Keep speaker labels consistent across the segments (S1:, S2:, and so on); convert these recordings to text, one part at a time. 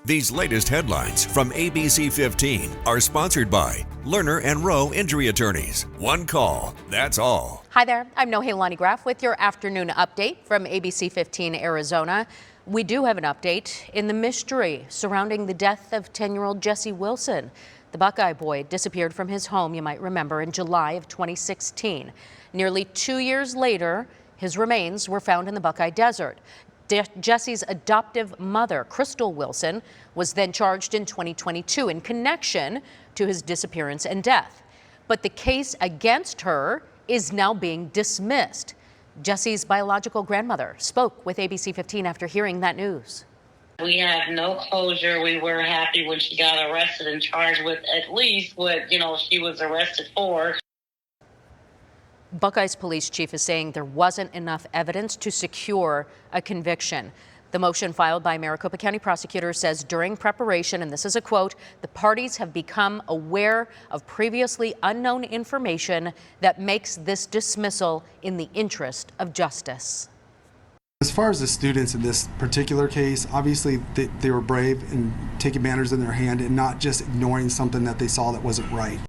S1: These latest headlines from ABC15 are sponsored by Lerner and Rowe Injury Attorneys. One call, that's all.
S2: Hi there, I'm Nohelani Graff with your afternoon update from ABC15 Arizona. We do have an update in the mystery surrounding the death of 10-year-old Jesse Wilson. The Buckeye boy disappeared from his home, you might remember, in July of 2016. Nearly 2 years later, his remains were found in the Buckeye Desert. Jesse's adoptive mother, Crystal Wilson, was then charged in 2022 in connection to his disappearance and death. But the case against her is now being dismissed. Jesse's biological grandmother spoke with ABC15 after hearing that news.
S3: We had no closure. We were happy when she got arrested and charged with at least what, she was arrested for.
S2: Buckeye's police chief is saying there wasn't enough evidence to secure a conviction. The motion filed by Maricopa County prosecutors says during preparation, and this is a quote, the parties have become aware of previously unknown information that makes this dismissal in the interest of justice.
S4: As far as the students in this particular case, obviously they were brave and taking matters in their hand and not just ignoring something that they saw that wasn't right.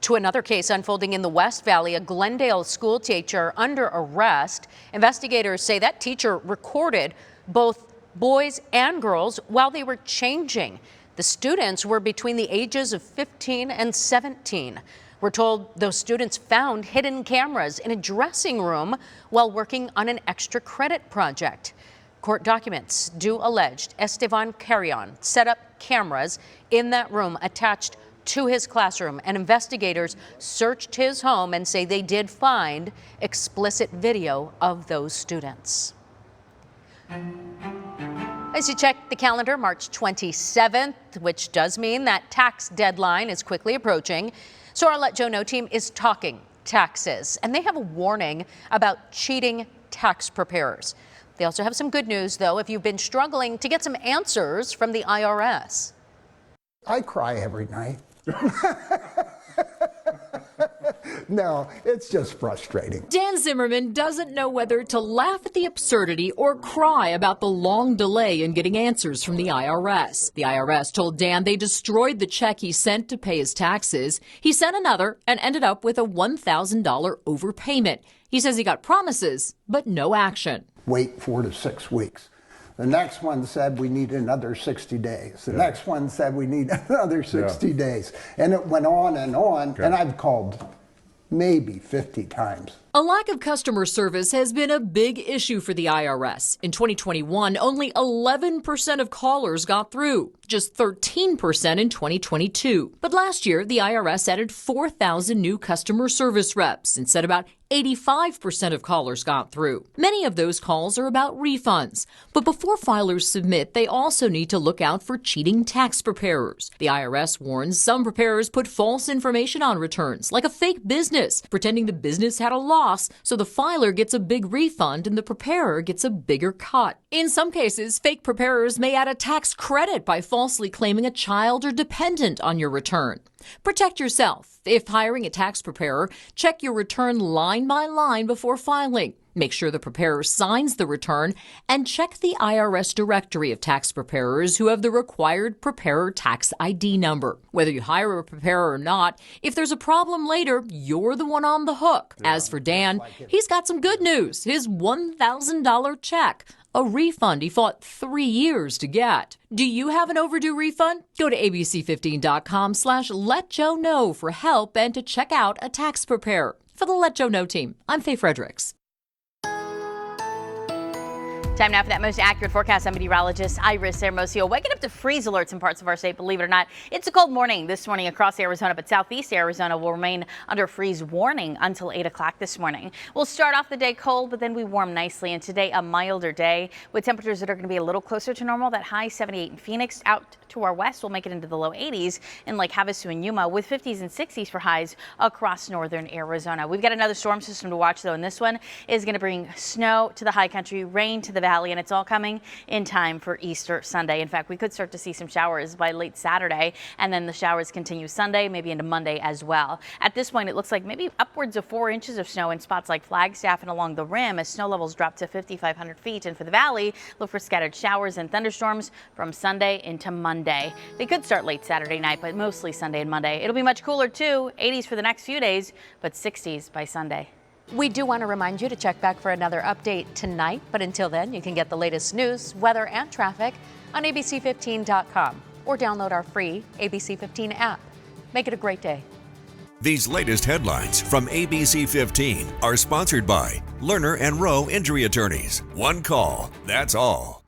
S2: To another case unfolding in the West Valley, a Glendale school teacher under arrest. Investigators say that teacher recorded both boys and girls while they were changing. The students were between the ages of 15 and 17. We're told those students found hidden cameras in a dressing room while working on an extra credit project. Court documents do allege Estevan Carrion set up cameras in that room attached to his classroom, and investigators searched his home and say they did find explicit video of those students. As you check the calendar, March 27th, which does mean that tax deadline is quickly approaching. So our Let Joe Know team is talking taxes, and they have a warning about cheating tax preparers. They also have some good news, though, if you've been struggling to get some answers from the IRS.
S5: I cry every night. No, it's just frustrating.
S6: Dan Zimmerman doesn't know whether to laugh at the absurdity or cry about the long delay in getting answers from the IRS. The IRS told Dan they destroyed the check he sent to pay his taxes. He sent another and ended up with a $1,000 overpayment. He says he got promises, but no action.
S5: Wait 4 to 6 weeks. The next one said we need another 60 days. The next one said we need another 60 days. And it went on, and I've called maybe 50 times.
S6: A lack of customer service has been a big issue for the IRS. In 2021, only 11% of callers got through, just 13% in 2022. But last year, the IRS added 4,000 new customer service reps and said about 85% of callers got through. Many of those calls are about refunds. But before filers submit, they also need to look out for cheating tax preparers. The IRS warns some preparers put false information on returns, like a fake business, pretending the business had a loss so the filer gets a big refund and the preparer gets a bigger cut. In some cases, fake preparers may add a tax credit by falsely claiming a child or dependent on your return. Protect yourself. If hiring a tax preparer, check your return line by line before filing. Make sure the preparer signs the return and check the IRS directory of tax preparers who have the required preparer tax ID number. Whether you hire a preparer or not, if there's a problem later, you're the one on the hook. As for Dan, he's got some good news. His $1,000 check, a refund he fought 3 years to get. Do you have an overdue refund? Go to abc15.com/letjoeknow for help and to check out a tax preparer. For the Let Joe Know team, I'm Faye Fredericks.
S7: Time now for that most accurate forecast. I'm meteorologist Iris Hermosillo. Waking up to freeze alerts in parts of our state, believe it or not. It's a cold morning this morning across Arizona, but southeast Arizona will remain under freeze warning until 8 o'clock this morning. We'll start off the day cold, but then we warm nicely. And today, a milder day with temperatures that are going to be a little closer to normal. That high 78 in Phoenix. Out to our west, we'll make it into the low 80s in Lake Havasu and Yuma, with 50s and 60s for highs across northern Arizona. We've got another storm system to watch, though, and this one is going to bring snow to the high country, rain to the valley, and it's all coming in time for Easter Sunday. In fact, we could start to see some showers by late Saturday, and then the showers continue Sunday, maybe into Monday as well. At this point, it looks like maybe upwards of 4 inches of snow in spots like Flagstaff and along the rim as snow levels drop to 5,500 feet. And for the valley, look for scattered showers and thunderstorms from Sunday into Monday. They could start late Saturday night, but mostly Sunday and Monday. It'll be much cooler too, 80s for the next few days, but 60s by Sunday.
S2: We do want to remind you to check back for another update tonight, but until then, you can get the latest news, weather, and traffic on ABC15.com or download our free ABC15 app. Make it a great day.
S1: These latest headlines from ABC 15 are sponsored by Lerner and Rowe Injury Attorneys. One call, that's all.